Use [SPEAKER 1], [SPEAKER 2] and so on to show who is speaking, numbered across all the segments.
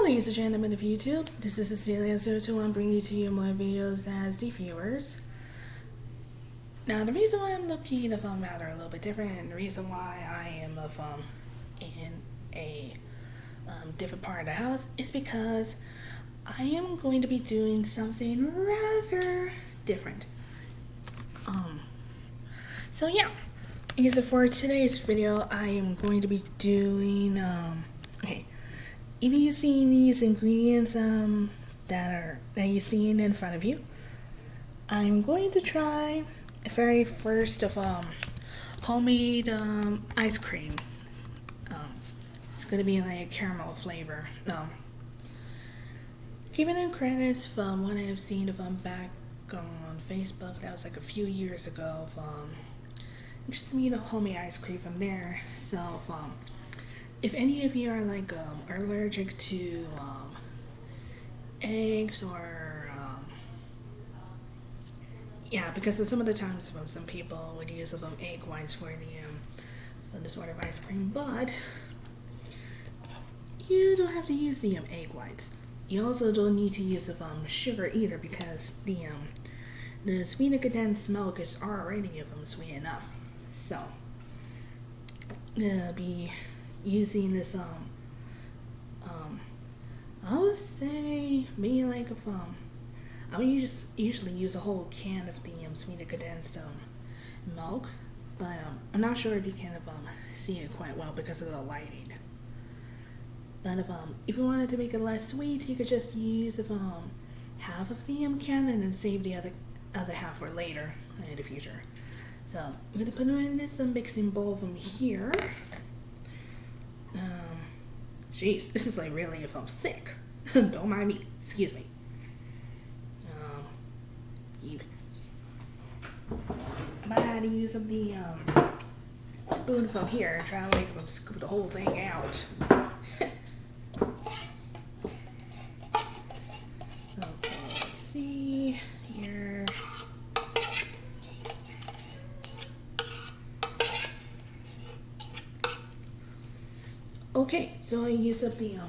[SPEAKER 1] ladies and gentlemen of YouTube, this is Cecelia021 bringing to you more videos as the viewers. Now the reason why I'm looking at matter a little bit different, and the reason why I am in a different part of the house is because I am going to be doing something rather different. So yeah, so for today's video I am going to be doing okay. If you've seen these ingredients that you're seeing in front of you, I'm going to try very first of homemade ice cream. It's gonna be like a caramel flavor. Giving them credits from what I've seen back on Facebook, that was like a few years ago. Just made a homemade ice cream from there. So if any of you are like are allergic to eggs or yeah, because some of the times some people would use egg whites for the sort of ice cream, but you don't have to use the egg whites. You also don't need to use sugar either, because the sweetened condensed milk is already sweet enough. So I'm gonna be using this I would say maybe like I would usually use a whole can of the sweetened condensed milk, but I'm not sure if you can see it quite well because of the lighting. But if you wanted to make it less sweet, you could just use half of the can and then save the other half for later in the future. So I'm gonna put them in this mixing bowl from here. Jeez, this is like really thick. Don't mind me. Excuse me. I might have to use the spoon from here and try to make them scoop the whole thing out. Okay, let's see here. Okay, so I used up the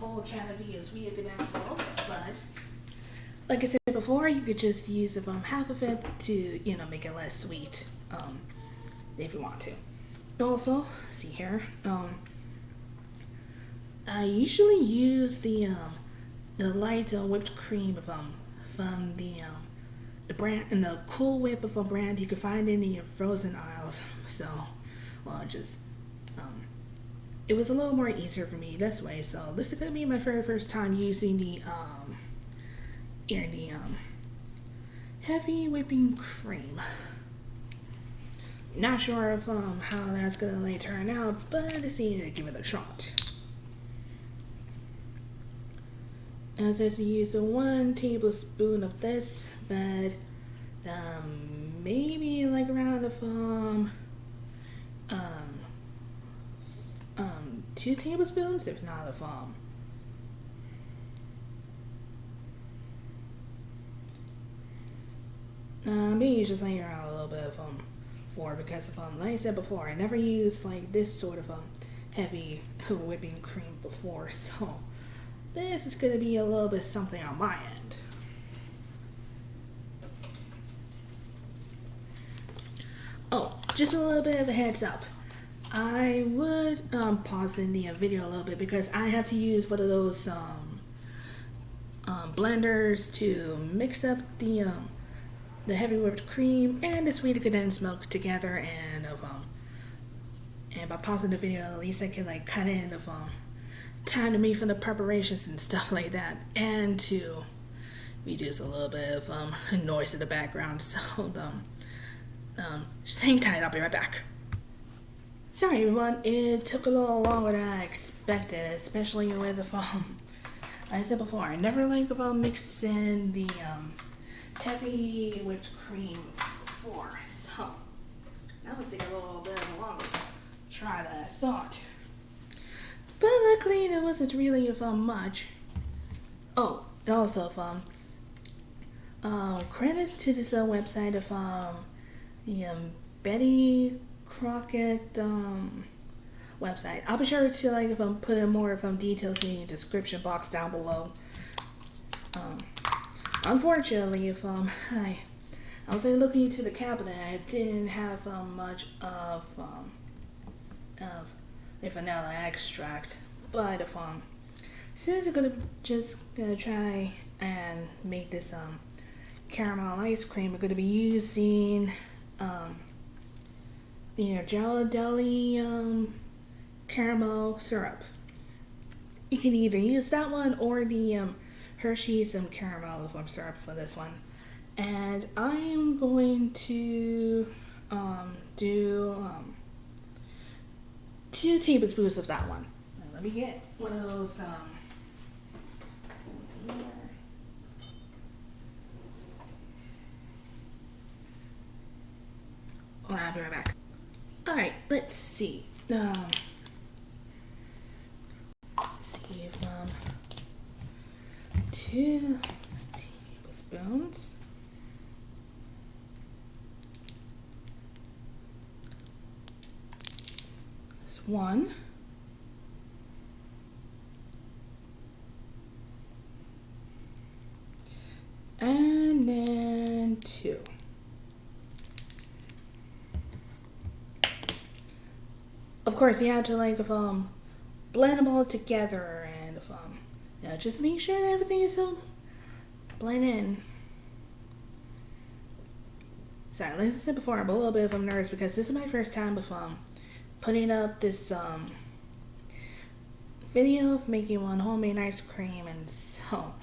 [SPEAKER 1] whole can of the sweetened condensed milk, but like I said before, you could just use half of it to make it less sweet, if you want to. Also, see here, I usually use the light whipped cream from the brand, and the Cool Whip of a brand you can find in the frozen aisles. So, well, it was a little more easier for me this way. So this is gonna be my very first time using the heavy whipping cream. Not sure of how that's gonna turn out, but let's see, to give it a shot. It says you use 1 tablespoon of this, but maybe like around 2 tablespoons, if not maybe just laying around a little bit of 4, because like I said before, I never used like this sort of heavy whipping cream before, so this is gonna be a little bit something on my end. Oh, just a little bit of a heads up. I would pause in the video a little bit because I have to use one of those blenders to mix up the heavy whipped cream and the sweetened condensed milk together, and by pausing the video, at least I can like cut in time to me for the preparations and stuff like that, and to reduce a little bit of noise in the background. So just hang tight, I'll be right back. Sorry everyone, it took a little longer than I expected, especially with like I said before, I never like mixing the heavy whipped cream before, so that was taking a little bit longer to try than I thought. But luckily there wasn't really much. Oh, and also credits to this website of the Betty Crocker website. I'll be sure to like if I'm putting more details in the description box down below. Unfortunately, if I was like looking into the cabinet, I didn't have much of a vanilla extract, but if since I'm gonna try and make this caramel ice cream, I'm gonna be using Ghirardelli caramel syrup. You can either use that one or the Hershey's caramel syrup for this one. And I am going to do 2 tablespoons of that one. Now, let me get one of those I'll be right back. Alright, let's see. Let's see if 2 tablespoons. This 1. And then 2. Of course, you have to like blend them all together, and just make sure that everything is blend in. Sorry, like I said before, I'm a little bit nervous because this is my first time with putting up this video of making one homemade ice cream, and so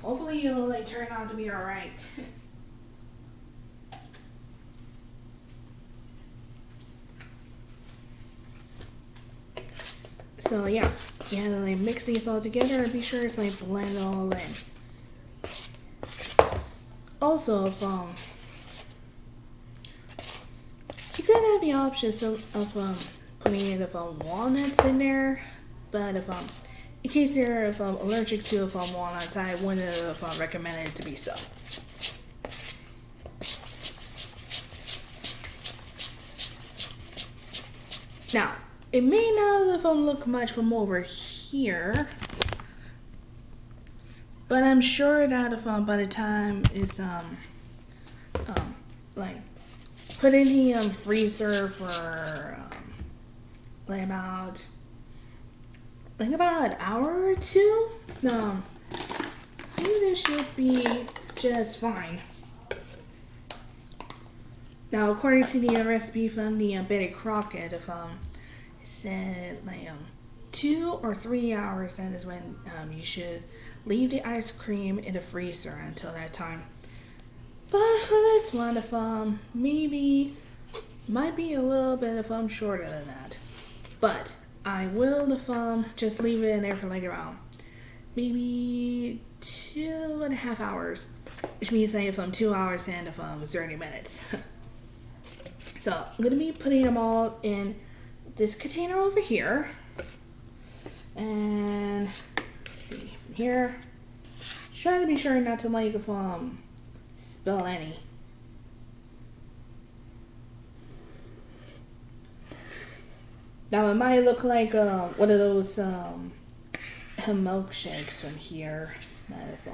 [SPEAKER 1] hopefully it'll like turn out to be alright. So yeah, you have to like mix these all together and be sure it's like blend it all in. Also, if you could have the options of putting in walnuts in there, but if in case you're allergic to walnuts, I wouldn't recommend it to be so. Now, it may not look much from over here, but I'm sure that if by the time it's like put in the freezer for like about an hour or 2, I think this should be just fine. Now, according to the recipe from the Betty Crocker, if it said like 2 or 3 hours, that is when you should leave the ice cream in the freezer until that time. But for this one, if maybe might be a little bit shorter than that. But I will just leave it in there for like around maybe 2.5 hours, which means like 2 hours and 30 minutes. So I'm gonna be putting them all in this container over here, and let's see from here. Try to be sure not to like spill any. Now it might look like one of those milkshakes from here. That if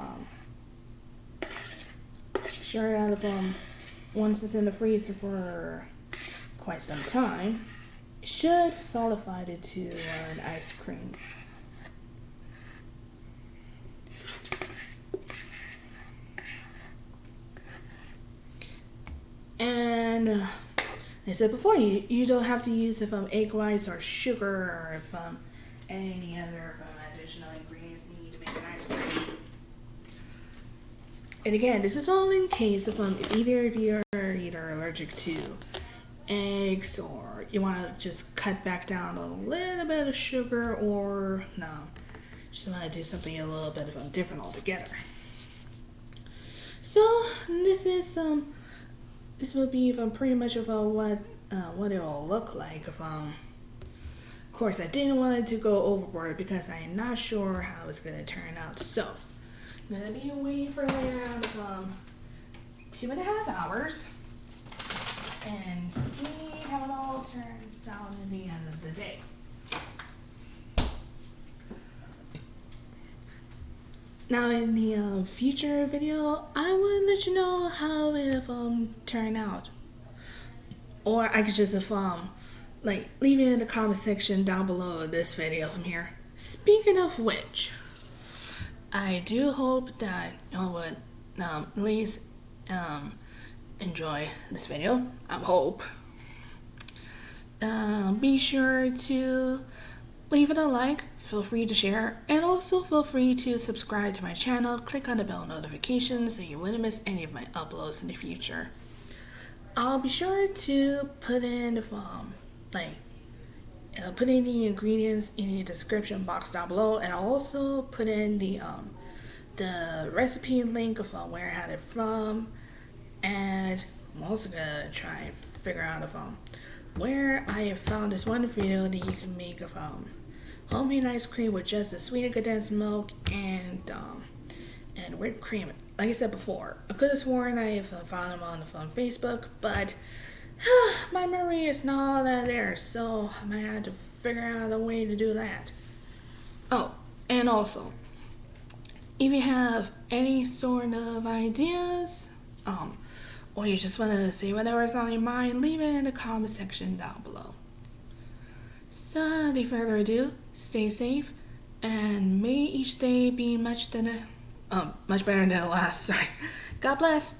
[SPEAKER 1] sure that if once it's in the freezer for quite some time, it should solidify it to an ice cream. And I said before, you don't have to use egg whites or sugar or any other additional ingredients you need to make an ice cream. And again, this is all in case if either of you are either allergic to eggs, or you want to just cut back down a little bit of sugar, or no, just want to do something a little bit different altogether. So this is this will be pretty much what it will look like. Of course, I didn't want it to go overboard because I'm not sure how it's gonna turn out. So I'm gonna be away for around 2.5 hours and see how it all turns out at the end of the day. Now in the future video, I would let you know how it turned out, or I could just like leave it in the comment section down below this video from here. Speaking of which, I do hope that y'all would at least enjoy this video. I hope. Be sure to leave it a like, feel free to share, and also feel free to subscribe to my channel. Click on the bell notification so you wouldn't miss any of my uploads in the future. I'll be sure to put in put in the ingredients in the description box down below, and I'll also put in the recipe link of where I had it from, and I'm also gonna try and figure out where I have found this one video that you can make of homemade ice cream with just the sweetened condensed milk and whipped cream. Like I said before, I could have sworn I have found them on Facebook, but my memory is not all that there, so I might have to figure out a way to do that. Oh, and also, if you have any sort of ideas, or you just want to say whatever's on your mind, leave it in the comment section down below. So, without further ado, stay safe, and may each day be much better than the last. Sorry. God bless.